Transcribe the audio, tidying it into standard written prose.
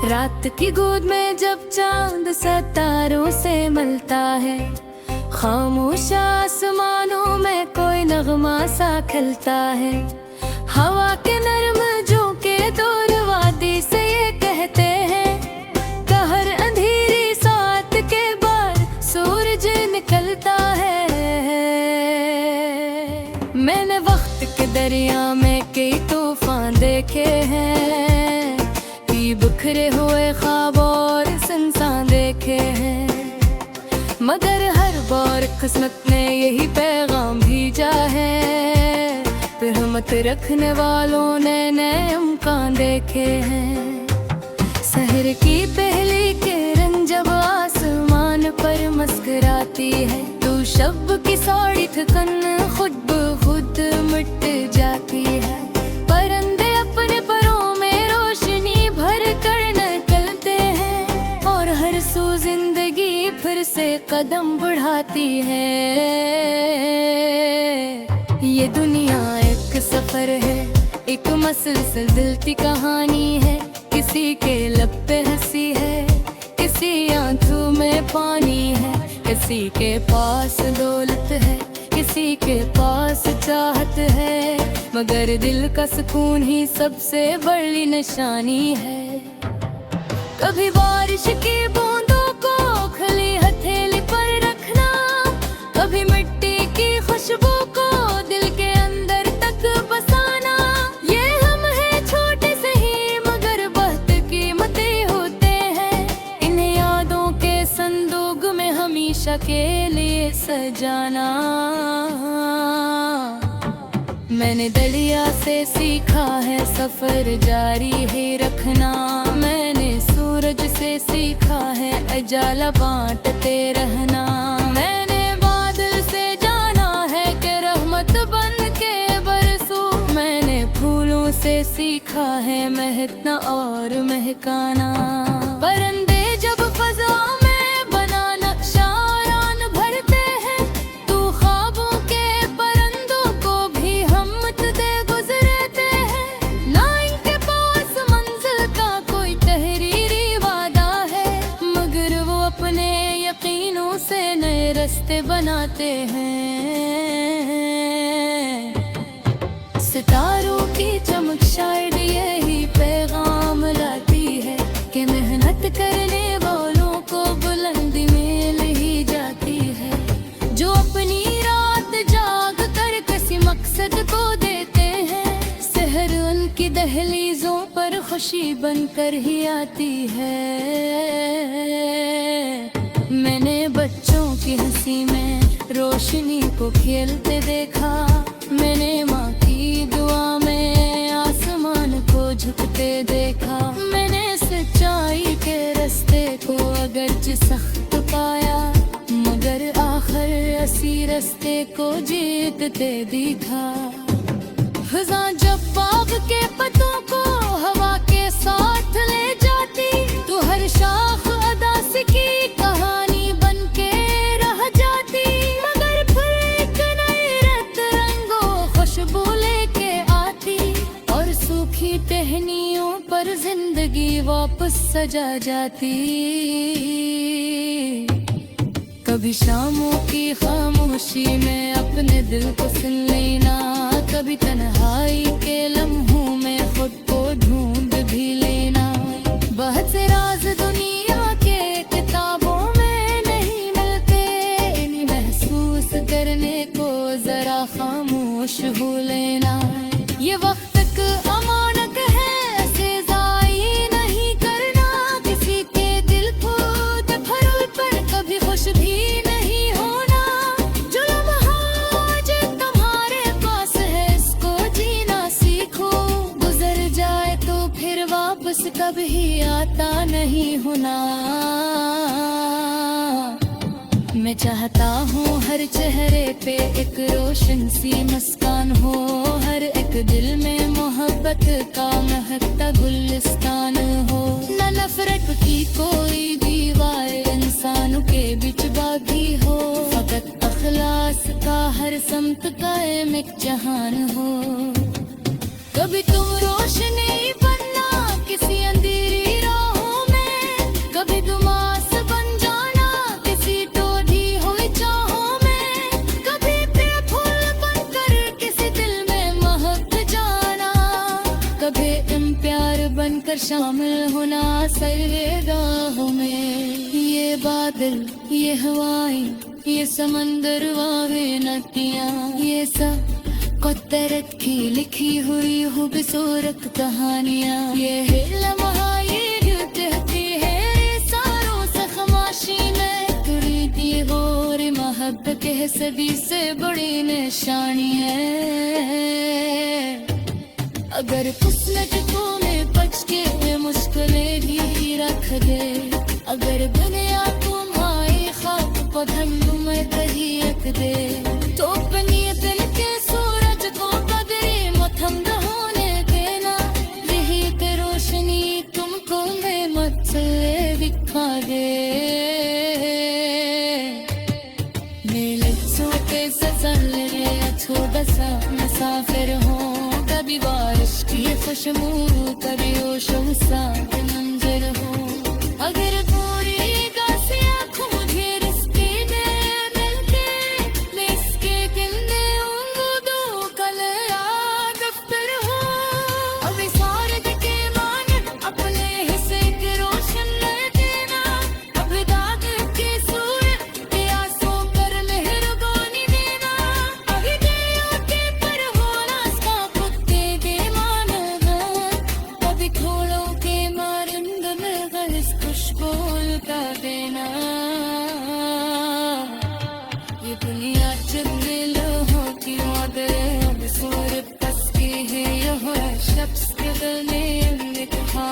रात की गोद में जब चांद सितारों से मिलता है, खामोश आसमानों में कोई नगमा सा खिलता है। हवा के नरम झोंके दूर वादी से ये कहते हैं, कहर अंधेरी साथ के बाद सूरज निकलता है। मैंने वक्त के दरिया में कई तूफान देखे हैं, बिखरे हुए ख्वाब और इंसान देखे हैं, मगर हर बार किस्मत ने यही पैगाम भेजा है। रहमत रखने वालों ने नए इम्कान देखे हैं। सहर की पहली किरण जब आसमान पर मुस्कुराती है, तो शब की साड़ी थकन खुद ब खुद मिट जाती है। परिंदे अपने परों में रोशनी भर कर निकलते हैं, और हर सू जिंदगी फिर से कदम बढ़ाती है। ये दुनिया एक सफर है, एक मसलसल दिल की कहानी है। किसी के लब पे हंसी है, किसी आंखों में पानी है, किसी के पास दौलत है, किसी के पास चाहत है, मगर दिल का सुकून ही सबसे बड़ी निशानी है। कभी बारिश की बूंदों को खुली हथेली पर रखना, कभी मिट्टी की खुशबू को दिल के अंदर तक बसाना। ये हम हैं छोटे से ही मगर बहुत कीमती होते हैं, इन्हें यादों के संदूक में हमेशा के लिए सजाना। मैंने दरिया से सीखा है सफर जारी ही रखना, मैंने सूरज से सीखा है उजाला बांटते रहना, मैंने बादल से जाना है कि रहमत बन के बरसो, मैंने फूलों से सीखा है महकना और महकाना। परिंदे जब फजा में बना नक्शा रान भरते हैं, तू ख्वाबों के परिंदों को भी हिम्मत दे गुजरते हैं। ना इनके पास मंजिल का कोई तहरीरी वादा है, मगर वो अपने यकीनों से नए रास्ते बनाते हैं। सितारों की चमक शायद यही पैगाम लाती है, कि मेहनत करने वालों को बुलंदी मिल ही जाती है। जो अपनी रात जाग कर किसी मकसद को देते हैं, सहर उनकी दहलीजों पर खुशी बनकर ही आती है। मैंने बच्चों की हंसी में रोशनी को खेलते देखा, मैंने माँ की दुआ में आसमान को झुकते देखा, मैंने सच्चाई के रास्ते को अगरचे सख्त पाया, मगर आखिर इसी रास्ते को जीतते दिखा। फिजा जब बाग के पत्तों को हवा के साथ ले जाती, तो हर शाख अदासी की कहानी बन के रह जाती, मगर फिर एक नए रत रंगों खुशबू लेके आती, और सूखी टहनियों पर जिंदगी वापस सजा जाती। कभी शामों की खामोशी में अपने दिल को सुन लेना, कभी तन्हाई के लम्हों में खुद को ढूंढ भी लेना। बहुत से राज दुनिया के किताबों में नहीं मिलते, इन्हें महसूस करने को जरा खामोश हो लेना। ये वक्त एक अमानत है, ऐसे ज़ाई नहीं करना, किसी के दिल को दफरों पर कभी खुश भी नहीं होना। जो लम्हा आज तुम्हारे पास है, इसको जीना सीखो, गुजर जाए तो फिर वापस कभी आता नहीं होना। मैं चाहता हूँ हर चेहरे पे एक रोशन सी मुस्कान हो, हर एक दिल में मोहब्बत का महकता गुलिस्तान हो। न नफरत की कोई दीवार इंसानों के बीच बागी हो, फकत अखलास का हर समत कायम एक जहान हो। कभी तुम रोशनी बनना किसी अंधेरी राहों कर शामिल होना सरगाहों में। ये बादल, ये हवाएं, ये समंदर, वावे नदियाँ, ये सब कुदरत की लिखी हुई खूबसूरत कहानियाँ। ये है लम्हा, ये जो कहती है सारों से खमाशी में तुरीद, ये और मोहब्बत के सदी से बड़ी निशानी है। अगर किस्मत में बच के मुश्किलें भी रख दे, अगर दुनिया तुम्हारी खाक पधन में कहीं रख दे, तो बनिए दिल के सूरज को कदरे मथम होने देना। यही ते रोशनी तुमको नेमत से दिखा दे। मेले सोते सजल रे छोटा सा मुसाफिर हो, कभी बारिश की खुशबू, कभी ओशो सा मंजर हो। अगर पूरी गासे आँखों मुझे रिश्ते दे मिलके, मैं इसके किंदे होंगो दो कल याद दफ्तर हो। अभी सारे के मान अपने हिस्से के रोशन न देना, अभी दाग के सूरत के आंसू पर मेहरबानी देना। अभी दया के पर होना सा कुत्ते के मानना, कभी खोलो के मारंद में गलस खुशबू का देना। ये दुनिया चलने लो की आदर, अब सूरत बस की है यह शख्स के दिल में कहा।